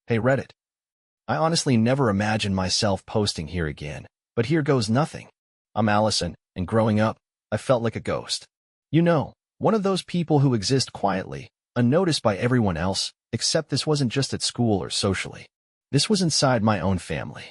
Hey Reddit. I honestly never imagined myself posting here again, but here goes nothing. I'm Allison, and growing up, I felt like a ghost. You know, one of those people who exist quietly, unnoticed by everyone else, except this wasn't just at school or socially. This was inside my own family.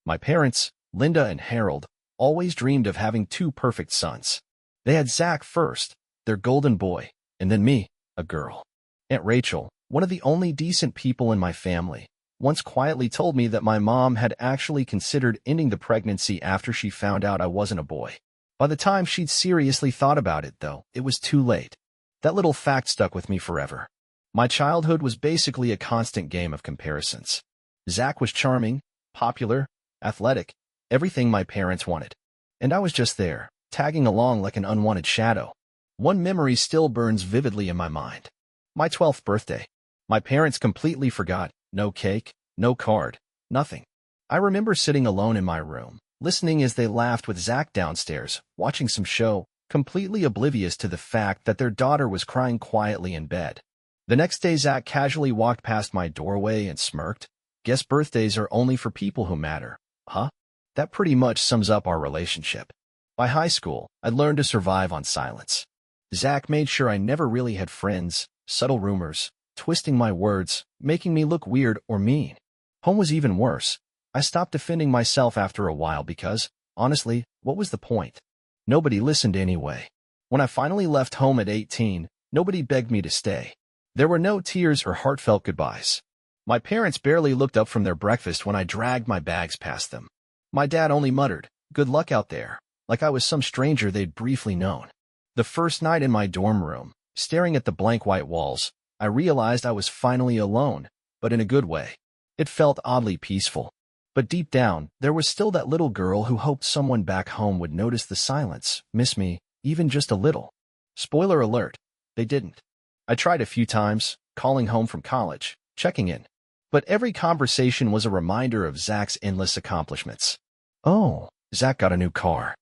My parents, Linda and Harold, always dreamed of having two perfect sons. They had Zach first, their golden boy, and then me, a girl. Aunt Rachel, one of the only decent people in my family, once quietly told me that my mom had actually considered ending the pregnancy after she found out I wasn't a boy. By the time she'd seriously thought about it, though, it was too late. That little fact stuck with me forever. My childhood was basically a constant game of comparisons. Zach was charming, popular, athletic, everything my parents wanted. And I was just there, tagging along like an unwanted shadow. One memory still burns vividly in my mind. My 12th birthday. My parents completely forgot. No cake, no card, nothing. I remember sitting alone in my room, listening as they laughed with Zach downstairs, watching some show, completely oblivious to the fact that their daughter was crying quietly in bed. The next day, Zach casually walked past my doorway and smirked. Guess birthdays are only for people who matter, huh? That pretty much sums up our relationship. By high school, I learned to survive on silence. Zach made sure I never really had friends, subtle rumors, twisting my words, making me look weird or mean. Home was even worse. I stopped defending myself after a while because, honestly, what was the point? Nobody listened anyway. When I finally left home at 18, nobody begged me to stay. There were no tears or heartfelt goodbyes. My parents barely looked up from their breakfast when I dragged my bags past them. My dad only muttered, "Good luck out there," like I was some stranger they'd briefly known. The first night in my dorm room, staring at the blank white walls, I realized I was finally alone, but in a good way. It felt oddly peaceful. But deep down, there was still that little girl who hoped someone back home would notice the silence, miss me, even just a little. Spoiler alert, they didn't. I tried a few times, calling home from college, checking in. But every conversation was a reminder of Zach's endless accomplishments. Oh, Zach got a new car.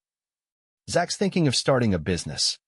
Zach's thinking of starting a business.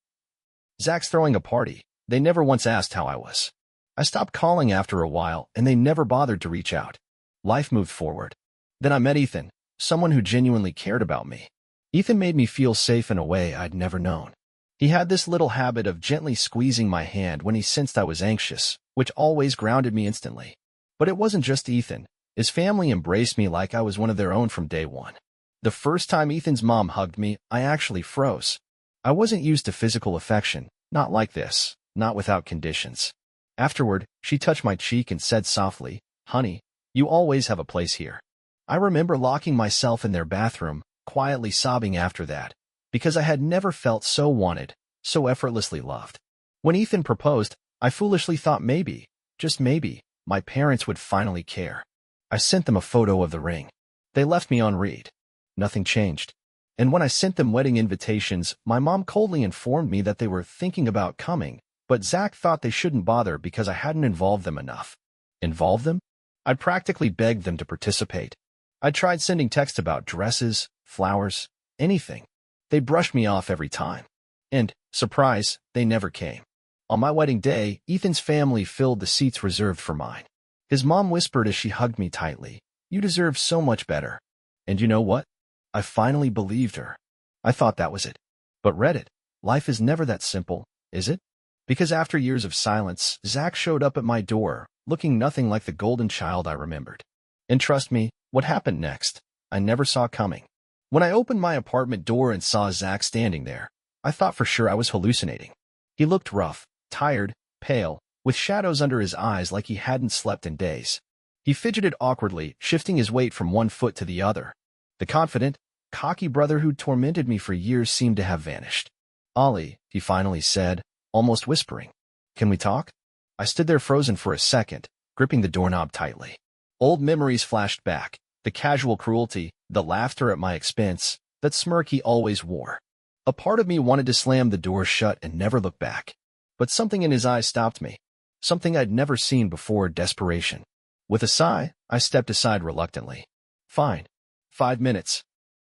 Zach's throwing a party. They never once asked how I was. I stopped calling after a while, and they never bothered to reach out. Life moved forward. Then I met Ethan, someone who genuinely cared about me. Ethan made me feel safe in a way I'd never known. He had this little habit of gently squeezing my hand when he sensed I was anxious, which always grounded me instantly. But it wasn't just Ethan. His family embraced me like I was one of their own from day one. The first time Ethan's mom hugged me, I actually froze. I wasn't used to physical affection, not like this, not without conditions. Afterward, she touched my cheek and said softly, "Honey, you always have a place here." I remember locking myself in their bathroom, quietly sobbing after that, because I had never felt so wanted, so effortlessly loved. When Ethan proposed, I foolishly thought maybe, just maybe, my parents would finally care. I sent them a photo of the ring. They left me on read. Nothing changed. And when I sent them wedding invitations, my mom coldly informed me that they were thinking about coming, but Zach thought they shouldn't bother because I hadn't involved them enough. Involved them? I practically begged them to participate. I tried sending texts about dresses, flowers, anything. They brushed me off every time. And, surprise, they never came. On my wedding day, Ethan's family filled the seats reserved for mine. His mom whispered as she hugged me tightly, "You deserve so much better." And you know what? I finally believed her. I thought that was it. But Reddit, life is never that simple, is it? Because after years of silence, Zach showed up at my door, looking nothing like the golden child I remembered. And trust me, what happened next, I never saw coming. When I opened my apartment door and saw Zach standing there, I thought for sure I was hallucinating. He looked rough, tired, pale, with shadows under his eyes like he hadn't slept in days. He fidgeted awkwardly, shifting his weight from one foot to the other. The confident, cocky brother who'd tormented me for years seemed to have vanished. "Ollie," he finally said, almost whispering. "Can we talk?" I stood there frozen for a second, gripping the doorknob tightly. Old memories flashed back, the casual cruelty, the laughter at my expense, that smirk he always wore. A part of me wanted to slam the door shut and never look back. But something in his eyes stopped me. Something I'd never seen before: desperation. With a sigh, I stepped aside reluctantly. "Fine. 5 minutes."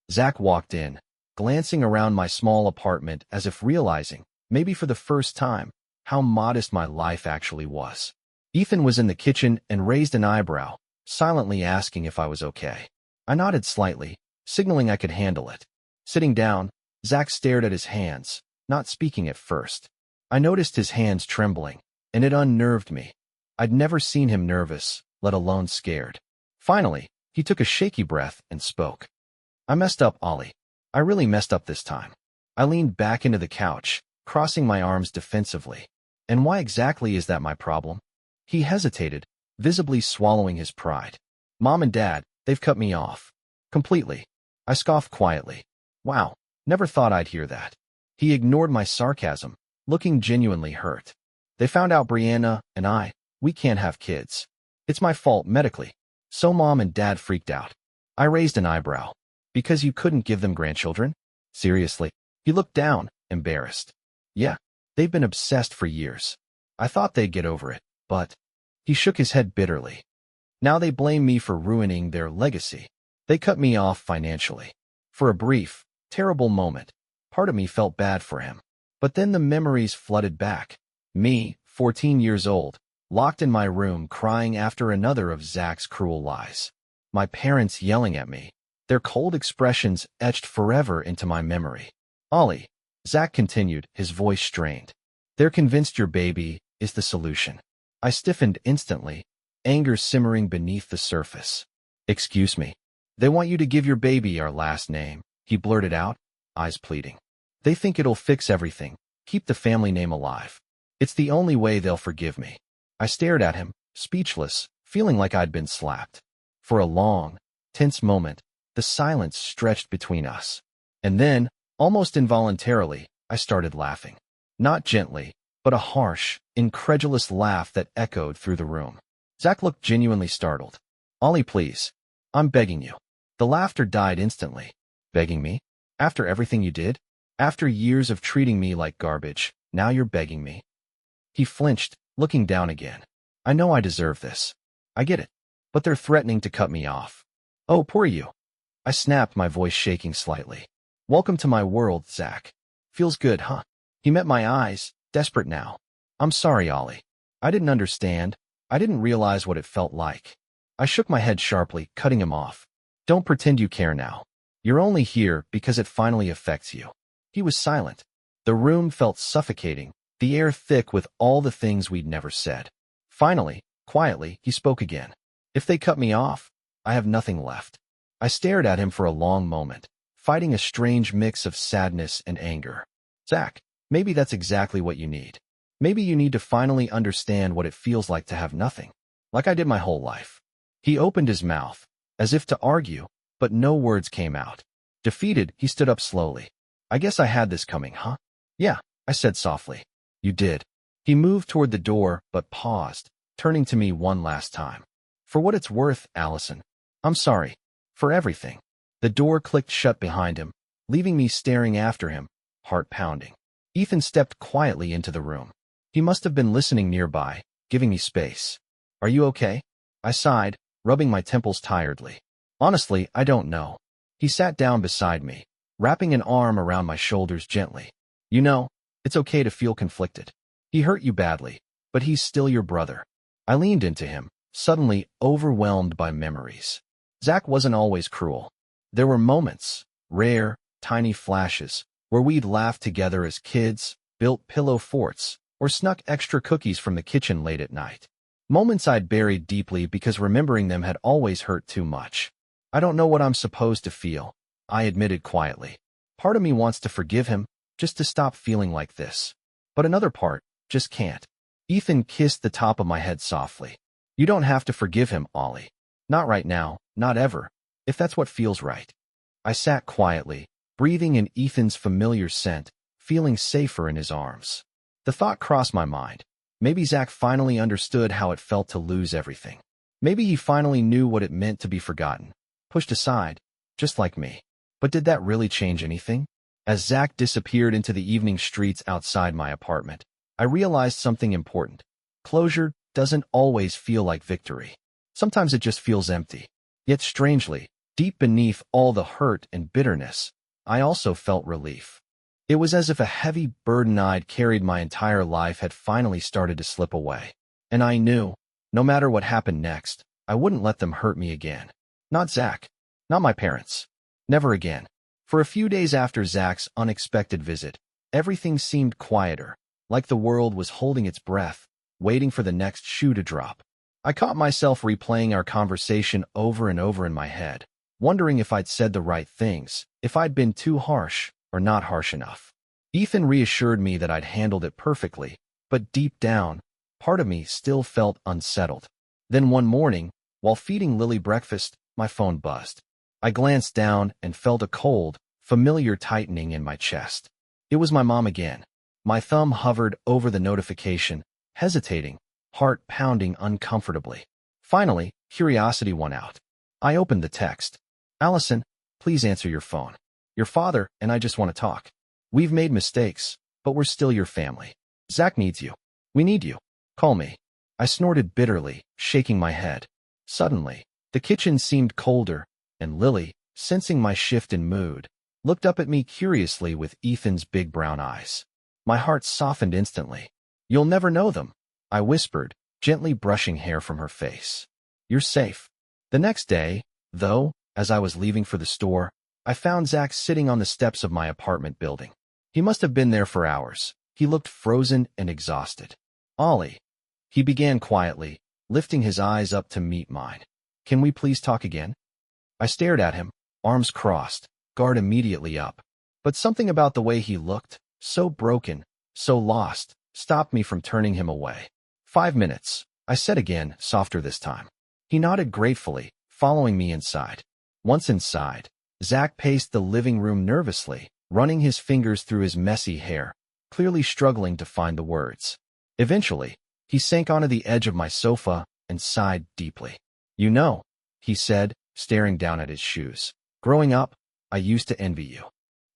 Zach walked in, glancing around my small apartment as if realizing, maybe for the first time, how modest my life actually was. Ethan was in the kitchen and raised an eyebrow, silently asking if I was okay. I nodded slightly, signaling I could handle it. Sitting down, Zach stared at his hands, not speaking at first. I noticed his hands trembling, and it unnerved me. I'd never seen him nervous, let alone scared. Finally, he took a shaky breath and spoke. I messed up, Ollie. I really messed up this time. I leaned back into the couch, crossing my arms defensively. And why exactly is that my problem? He hesitated, visibly swallowing his pride. Mom and Dad, they've cut me off. Completely. I scoffed quietly. Wow, never thought I'd hear that. He ignored my sarcasm, looking genuinely hurt. They found out Brianna and we can't have kids. It's my fault medically. So Mom and Dad freaked out. I raised an eyebrow. Because you couldn't give them grandchildren? Seriously? He looked down, embarrassed. Yeah, they've been obsessed for years. I thought they'd get over it, but... He shook his head bitterly. Now they blame me for ruining their legacy. They cut me off financially. For a brief, terrible moment, part of me felt bad for him. But then the memories flooded back. Me, 14 years old, locked in my room crying after another of Zach's cruel lies. My parents yelling at me, their cold expressions etched forever into my memory. Ollie, Zach continued, his voice strained. They're convinced your baby is the solution. I stiffened instantly, anger simmering beneath the surface. Excuse me. They want you to give your baby our last name, he blurted out, eyes pleading. They think it'll fix everything, keep the family name alive. It's the only way they'll forgive me. I stared at him, speechless, feeling like I'd been slapped. For a long, tense moment, the silence stretched between us. And then, almost involuntarily, I started laughing. Not gently, but a harsh, incredulous laugh that echoed through the room. Zach looked genuinely startled. Ollie, please. I'm begging you. The laughter died instantly. Begging me? After everything you did? After years of treating me like garbage, now you're begging me? He flinched, looking down again. I know I deserve this. I get it. But they're threatening to cut me off. Oh, poor you. I snapped, my voice shaking slightly. Welcome to my world, Zach. Feels good, huh? He met my eyes, desperate now. I'm sorry, Ollie. I didn't understand. I didn't realize what it felt like. I shook my head sharply, cutting him off. Don't pretend you care now. You're only here because it finally affects you. He was silent. The room felt suffocating, the air thick with all the things we'd never said. Finally, quietly, he spoke again. If they cut me off, I have nothing left. I stared at him for a long moment, fighting a strange mix of sadness and anger. Zach, maybe that's exactly what you need. Maybe you need to finally understand what it feels like to have nothing, like I did my whole life. He opened his mouth, as if to argue, but no words came out. Defeated, he stood up slowly. I guess I had this coming, huh? Yeah, I said softly. You did. He moved toward the door, but paused, turning to me one last time. For what it's worth, Allison, I'm sorry. For everything. The door clicked shut behind him, leaving me staring after him, heart pounding. Ethan stepped quietly into the room. He must have been listening nearby, giving me space. Are you okay? I sighed, rubbing my temples tiredly. Honestly, I don't know. He sat down beside me, wrapping an arm around my shoulders gently. You know, it's okay to feel conflicted. He hurt you badly, but he's still your brother. I leaned into him, suddenly overwhelmed by memories. Zach wasn't always cruel. There were moments, rare, tiny flashes, where we'd laughed together as kids, built pillow forts, or snuck extra cookies from the kitchen late at night. Moments I'd buried deeply because remembering them had always hurt too much. I don't know what I'm supposed to feel, I admitted quietly. Part of me wants to forgive him, just to stop feeling like this. But another part just can't. Ethan kissed the top of my head softly. You don't have to forgive him, Ollie. Not right now, not ever, if that's what feels right. I sat quietly, breathing in Ethan's familiar scent, feeling safer in his arms. The thought crossed my mind. Maybe Zach finally understood how it felt to lose everything. Maybe he finally knew what it meant to be forgotten, pushed aside, just like me. But did that really change anything? As Zach disappeared into the evening streets outside my apartment, I realized something important. Closure doesn't always feel like victory. Sometimes it just feels empty. Yet strangely, deep beneath all the hurt and bitterness, I also felt relief. It was as if a heavy burden I'd carried my entire life had finally started to slip away. And I knew, no matter what happened next, I wouldn't let them hurt me again. Not Zach. Not my parents. Never again. For a few days after Zach's unexpected visit, everything seemed quieter, like the world was holding its breath, waiting for the next shoe to drop. I caught myself replaying our conversation over and over in my head, wondering if I'd said the right things, if I'd been too harsh or not harsh enough. Ethan reassured me that I'd handled it perfectly, but deep down, part of me still felt unsettled. Then one morning, while feeding Lily breakfast, my phone buzzed. I glanced down and felt a cold, familiar tightening in my chest. It was my mom again. My thumb hovered over the notification, hesitating, heart pounding uncomfortably. Finally, curiosity won out. I opened the text. "Allison, please answer your phone. Your father and I just want to talk. We've made mistakes, but we're still your family. Zach needs you. We need you. Call me." I snorted bitterly, shaking my head. Suddenly, the kitchen seemed colder, and Lily, sensing my shift in mood, looked up at me curiously with Ethan's big brown eyes. My heart softened instantly. "You'll never know them," I whispered, gently brushing hair from her face. "You're safe." The next day, though, as I was leaving for the store, I found Zach sitting on the steps of my apartment building. He must have been there for hours. He looked frozen and exhausted. "Ollie," he began quietly, lifting his eyes up to meet mine. "Can we please talk again?" I stared at him, arms crossed, guard immediately up. But something about the way he looked, so broken, so lost, stopped me from turning him away. "5 minutes," I said again, softer this time. He nodded gratefully, following me inside. Once inside, Zach paced the living room nervously, running his fingers through his messy hair, clearly struggling to find the words. Eventually, he sank onto the edge of my sofa and sighed deeply. "You know," he said, staring down at his shoes, "growing up, I used to envy you."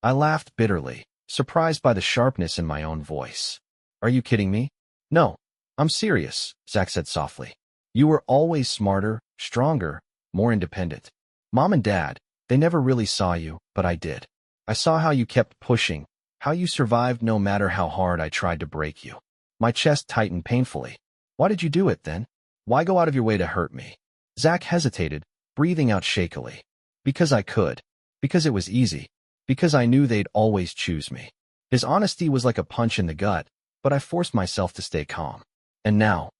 I laughed bitterly, surprised by the sharpness in my own voice. "Are you kidding me?" "No, I'm serious," Zach said softly. "You were always smarter, stronger, more independent. Mom and Dad, they never really saw you, but I did. I saw how you kept pushing, how you survived no matter how hard I tried to break you." My chest tightened painfully. "Why did you do it then? Why go out of your way to hurt me?" Zach hesitated, breathing out shakily. "Because I could. Because it was easy. Because I knew they'd always choose me." His honesty was like a punch in the gut, but I forced myself to stay calm. "And now,"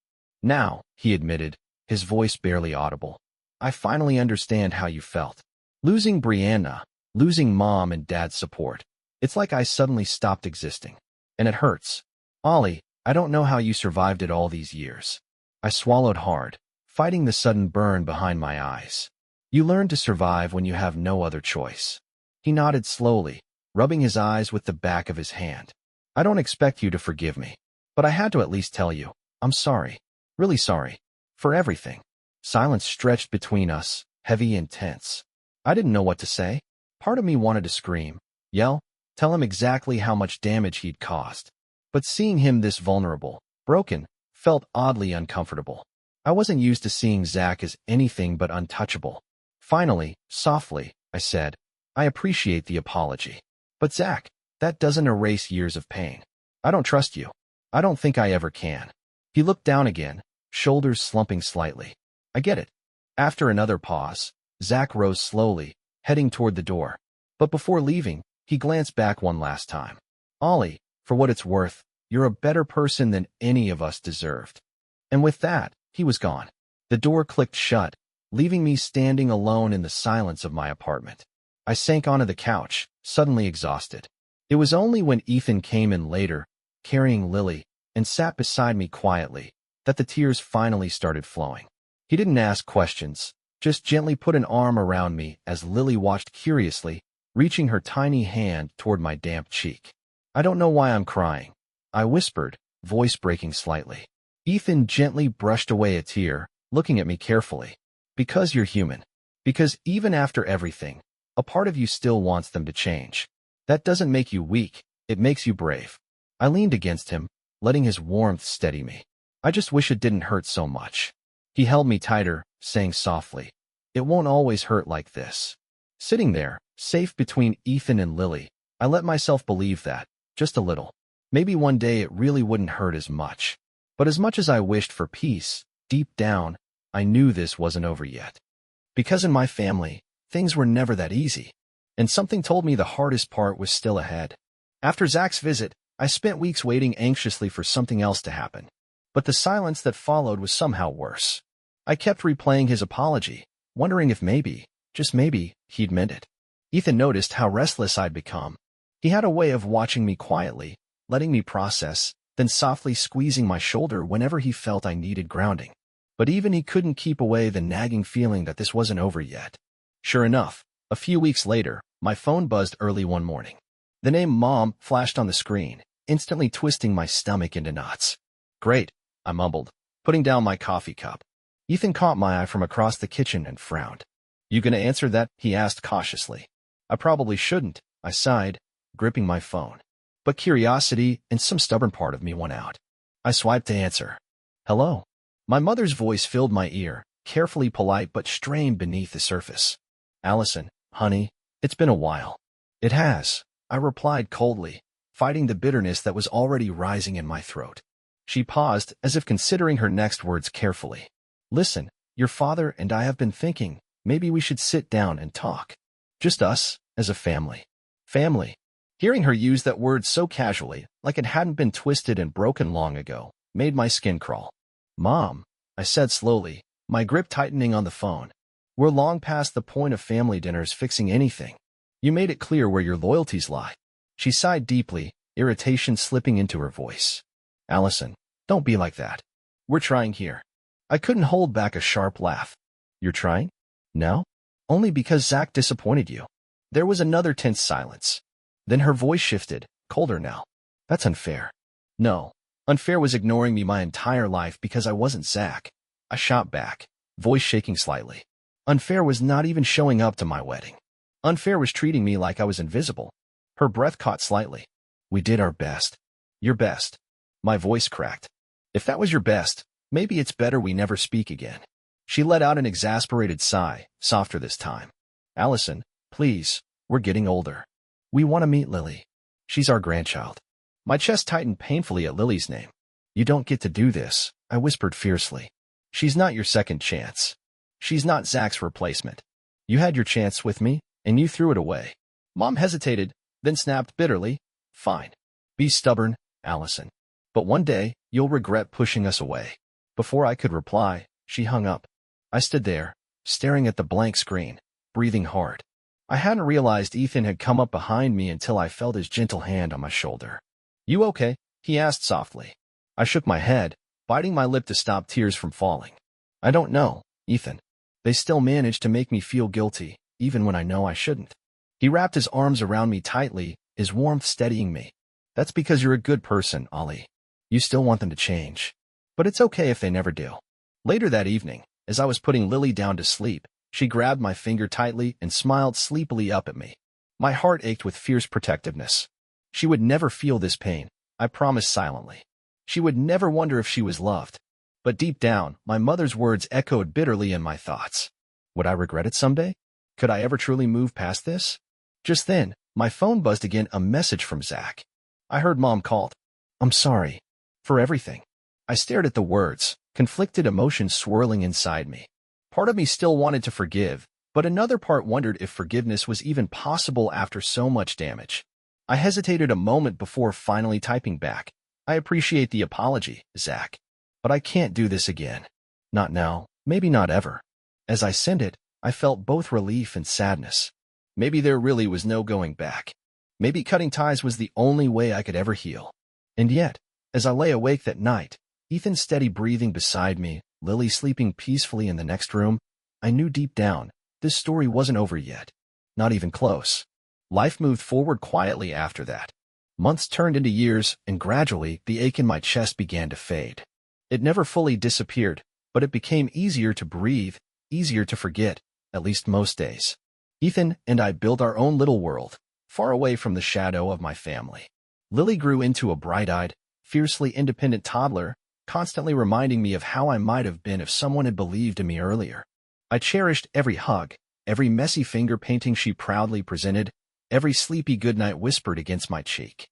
he admitted, his voice barely audible, "I finally understand how you felt. Losing Brianna, losing Mom and Dad's support. It's like I suddenly stopped existing. And it hurts. Ollie, I don't know how you survived it all these years." I swallowed hard, fighting the sudden burn behind my eyes. "You learn to survive when you have no other choice." He nodded slowly, rubbing his eyes with the back of his hand. "I don't expect you to forgive me, but I had to at least tell you, I'm sorry, really sorry, for everything." Silence stretched between us, heavy and tense. I didn't know what to say. Part of me wanted to scream, yell, tell him exactly how much damage he'd caused. But seeing him this vulnerable, broken, felt oddly uncomfortable. I wasn't used to seeing Zach as anything but untouchable. Finally, softly, I said, "I appreciate the apology. But Zach, that doesn't erase years of pain. I don't trust you. I don't think I ever can." He looked down again, shoulders slumping slightly. "I get it." After another pause, Zach rose slowly, heading toward the door. But before leaving, he glanced back one last time. "Ollie, for what it's worth, you're a better person than any of us deserved." And with that, he was gone. The door clicked shut, leaving me standing alone in the silence of my apartment. I sank onto the couch, suddenly exhausted. It was only when Ethan came in later, carrying Lily, and sat beside me quietly, that the tears finally started flowing. He didn't ask questions, just gently put an arm around me as Lily watched curiously, reaching her tiny hand toward my damp cheek. "I don't know why I'm crying," I whispered, voice breaking slightly. Ethan gently brushed away a tear, looking at me carefully. "Because you're human. Because even after everything, a part of you still wants them to change. That doesn't make you weak, it makes you brave." I leaned against him, letting his warmth steady me. "I just wish it didn't hurt so much." He held me tighter, saying softly, "It won't always hurt like this." Sitting there, safe between Ethan and Lily, I let myself believe that, just a little. Maybe one day it really wouldn't hurt as much. But as much as I wished for peace, deep down, I knew this wasn't over yet. Because in my family, things were never that easy. And something told me the hardest part was still ahead. After Zach's visit, I spent weeks waiting anxiously for something else to happen. But the silence that followed was somehow worse. I kept replaying his apology, wondering if maybe, just maybe, he'd meant it. Ethan noticed how restless I'd become. He had a way of watching me quietly, letting me process, then softly squeezing my shoulder whenever he felt I needed grounding. But even he couldn't keep away the nagging feeling that this wasn't over yet. Sure enough, a few weeks later, my phone buzzed early one morning. The name Mom flashed on the screen, instantly twisting my stomach into knots. Great, I mumbled, putting down my coffee cup. Ethan caught my eye from across the kitchen and frowned. You gonna answer that? He asked cautiously. I probably shouldn't, I sighed, gripping my phone. But curiosity and some stubborn part of me won out. I swiped to answer. Hello. My mother's voice filled my ear, carefully polite but strained beneath the surface. Allison, honey, it's been a while. It has, I replied coldly, fighting the bitterness that was already rising in my throat. She paused, as if considering her next words carefully. Listen, your father and I have been thinking, maybe we should sit down and talk. Just us, as a family. Family. Hearing her use that word so casually, like it hadn't been twisted and broken long ago, made my skin crawl. Mom, I said slowly, my grip tightening on the phone. We're long past the point of family dinners fixing anything. You made it clear where your loyalties lie. She sighed deeply, irritation slipping into her voice. Allison, don't be like that. We're trying here. I couldn't hold back a sharp laugh. You're trying? No? Only because Zach disappointed you. There was another tense silence. Then her voice shifted, colder now. That's unfair. No. Unfair was ignoring me my entire life because I wasn't Zach. I shot back, voice shaking slightly. Unfair was not even showing up to my wedding. Unfair was treating me like I was invisible. Her breath caught slightly. We did our best. Your best. My voice cracked. If that was your best, maybe it's better we never speak again. She let out an exasperated sigh, softer this time. Allison, please, we're getting older. We want to meet Lily. She's our grandchild. My chest tightened painfully at Lily's name. You don't get to do this, I whispered fiercely. She's not your second chance. She's not Zach's replacement. You had your chance with me, and you threw it away. Mom hesitated, then snapped bitterly. Fine. Be stubborn, Allison. But one day, you'll regret pushing us away. Before I could reply, she hung up. I stood there, staring at the blank screen, breathing hard. I hadn't realized Ethan had come up behind me until I felt his gentle hand on my shoulder. You okay? He asked softly. I shook my head, biting my lip to stop tears from falling. I don't know, Ethan. They still manage to make me feel guilty, even when I know I shouldn't. He wrapped his arms around me tightly, his warmth steadying me. That's because you're a good person, Ollie. You still want them to change. But it's okay if they never do. Later that evening, as I was putting Lily down to sleep, she grabbed my finger tightly and smiled sleepily up at me. My heart ached with fierce protectiveness. She would never feel this pain, I promised silently. She would never wonder if she was loved. But deep down, my mother's words echoed bitterly in my thoughts. Would I regret it someday? Could I ever truly move past this? Just then, my phone buzzed again, a message from Zach. I heard Mom called. I'm sorry. For everything. I stared at the words, conflicted emotions swirling inside me. Part of me still wanted to forgive, but another part wondered if forgiveness was even possible after so much damage. I hesitated a moment before finally typing back. I appreciate the apology, Zach. But I can't do this again. Not now, maybe not ever. As I sent it, I felt both relief and sadness. Maybe there really was no going back. Maybe cutting ties was the only way I could ever heal. And yet, as I lay awake that night, Ethan's steady breathing beside me, Lily sleeping peacefully in the next room, I knew deep down, this story wasn't over yet. Not even close. Life moved forward quietly after that. Months turned into years, and gradually, the ache in my chest began to fade. It never fully disappeared, but it became easier to breathe, easier to forget, at least most days. Ethan and I built our own little world, far away from the shadow of my family. Lily grew into a bright-eyed, fiercely independent toddler, constantly reminding me of how I might have been if someone had believed in me earlier. I cherished every hug, every messy finger painting she proudly presented, every sleepy goodnight whispered against my cheek.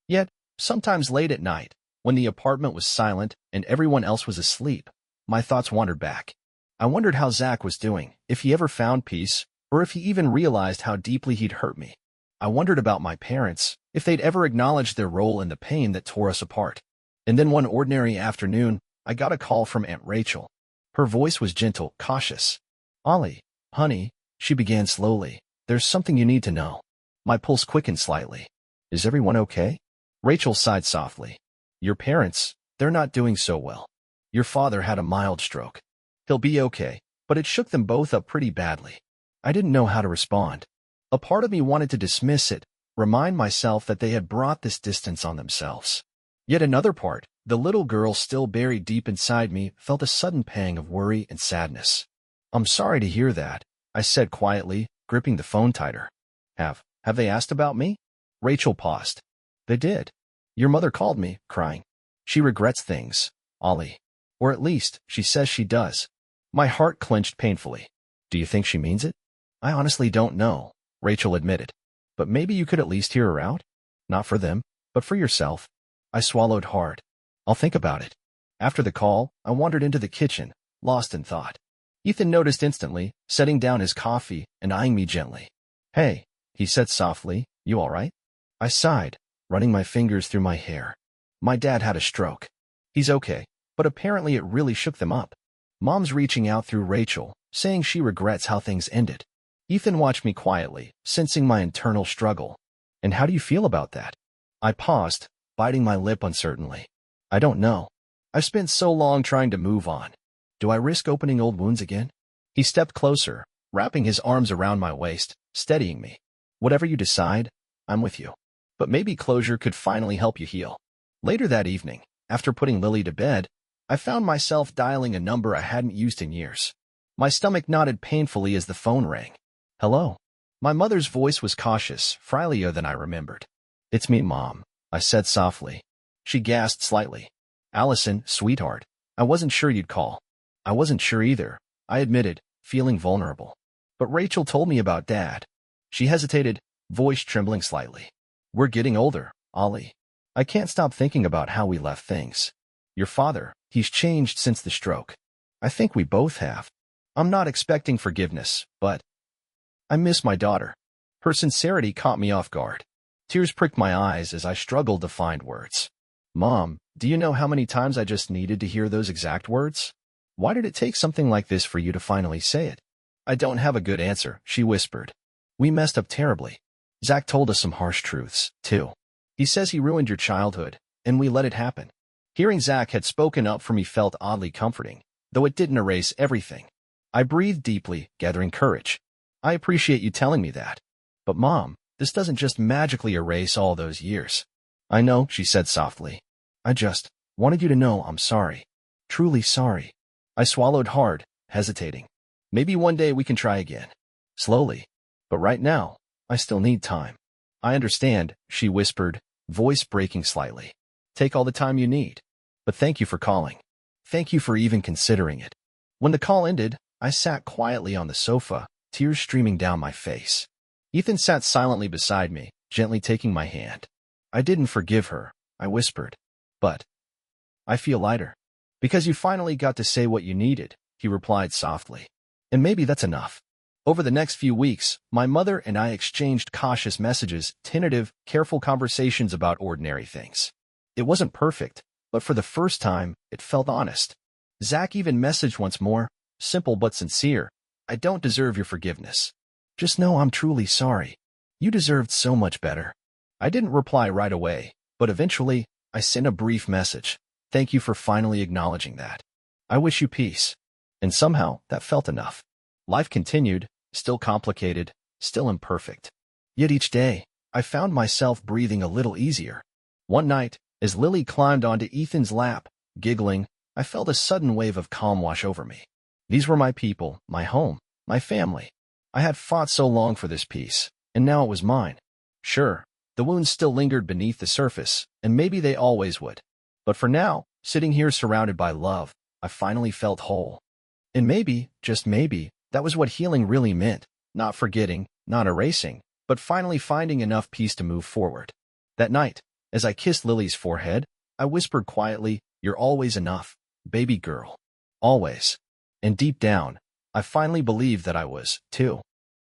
Yet, sometimes late at night, when the apartment was silent and everyone else was asleep, my thoughts wandered back. I wondered how Zach was doing, if he ever found peace, or if he even realized how deeply he'd hurt me. I wondered about my parents, if they'd ever acknowledged their role in the pain that tore us apart. And then one ordinary afternoon, I got a call from Aunt Rachel. Her voice was gentle, cautious. "Ollie, honey," she began slowly, "there's something you need to know." My pulse quickened slightly. "Is everyone okay?" Rachel sighed softly. "Your parents, they're not doing so well. Your father had a mild stroke. He'll be okay," but it shook them both up pretty badly. I didn't know how to respond. A part of me wanted to dismiss it, remind myself that they had brought this distance on themselves. Yet another part, the little girl still buried deep inside me, felt a sudden pang of worry and sadness. "I'm sorry to hear that," I said quietly, gripping the phone tighter. Have they asked about me?" Rachel paused. "They did. Your mother called me, crying. She regrets things, Ollie. Or at least, she says she does." My heart clenched painfully. "Do you think she means it?" "I honestly don't know," Rachel admitted. "But maybe you could at least hear her out? Not for them, but for yourself." I swallowed hard. "I'll think about it." After the call, I wandered into the kitchen, lost in thought. Ethan noticed instantly, setting down his coffee and eyeing me gently. "Hey," he said softly, "you all right?" I sighed, running my fingers through my hair. "My dad had a stroke. He's okay, but apparently it really shook them up." Mom's reaching out through Rachel, saying she regrets how things ended. Ethan watched me quietly, sensing my internal struggle. "And how do you feel about that?" I paused, biting my lip uncertainly. "I don't know. I've spent so long trying to move on. Do I risk opening old wounds again?" He stepped closer, wrapping his arms around my waist, steadying me. "Whatever you decide, I'm with you. But maybe closure could finally help you heal." Later that evening, after putting Lily to bed, I found myself dialing a number I hadn't used in years. My stomach knotted painfully as the phone rang. "Hello." My mother's voice was cautious, friendlier than I remembered. "It's me, Mom," I said softly. She gasped slightly. "Allison, sweetheart, I wasn't sure you'd call." "I wasn't sure either," I admitted, feeling vulnerable. "But Rachel told me about Dad." She hesitated, voice trembling slightly. "We're getting older, Ollie. I can't stop thinking about how we left things. Your father, he's changed since the stroke. I think we both have. I'm not expecting forgiveness, but I miss my daughter." Her sincerity caught me off guard. Tears pricked my eyes as I struggled to find words. "Mom, do you know how many times I just needed to hear those exact words? Why did it take something like this for you to finally say it?" "I don't have a good answer," she whispered. "We messed up terribly. Zach told us some harsh truths, too. He says he ruined your childhood, and we let it happen." Hearing Zach had spoken up for me felt oddly comforting, though it didn't erase everything. I breathed deeply, gathering courage. "I appreciate you telling me that. But Mom, this doesn't just magically erase all those years." "I know," she said softly. "I just wanted you to know I'm sorry. Truly sorry." I swallowed hard, hesitating. "Maybe one day we can try again. Slowly. But right now, I still need time." "I understand," she whispered, voice breaking slightly. "Take all the time you need. But thank you for calling. Thank you for even considering it." When the call ended, I sat quietly on the sofa, tears streaming down my face. Ethan sat silently beside me, gently taking my hand. "I didn't forgive her," I whispered. "But I feel lighter." "Because you finally got to say what you needed," he replied softly. "And maybe that's enough." Over the next few weeks, my mother and I exchanged cautious messages, tentative, careful conversations about ordinary things. It wasn't perfect, but for the first time, it felt honest. Zach even messaged once more, simple but sincere. "I don't deserve your forgiveness. Just know I'm truly sorry. You deserved so much better." I didn't reply right away, but eventually, I sent a brief message. "Thank you for finally acknowledging that. I wish you peace." And somehow, that felt enough. Life continued, still complicated, still imperfect. Yet each day, I found myself breathing a little easier. One night, as Lily climbed onto Ethan's lap, giggling, I felt a sudden wave of calm wash over me. These were my people, my home, my family. I had fought so long for this peace, and now it was mine. Sure, the wounds still lingered beneath the surface, and maybe they always would. But for now, sitting here surrounded by love, I finally felt whole. And maybe, just maybe, that was what healing really meant. Not forgetting, not erasing, but finally finding enough peace to move forward. That night, as I kissed Lily's forehead, I whispered quietly, "You're always enough, baby girl. Always." And deep down, I finally believed that I was, too.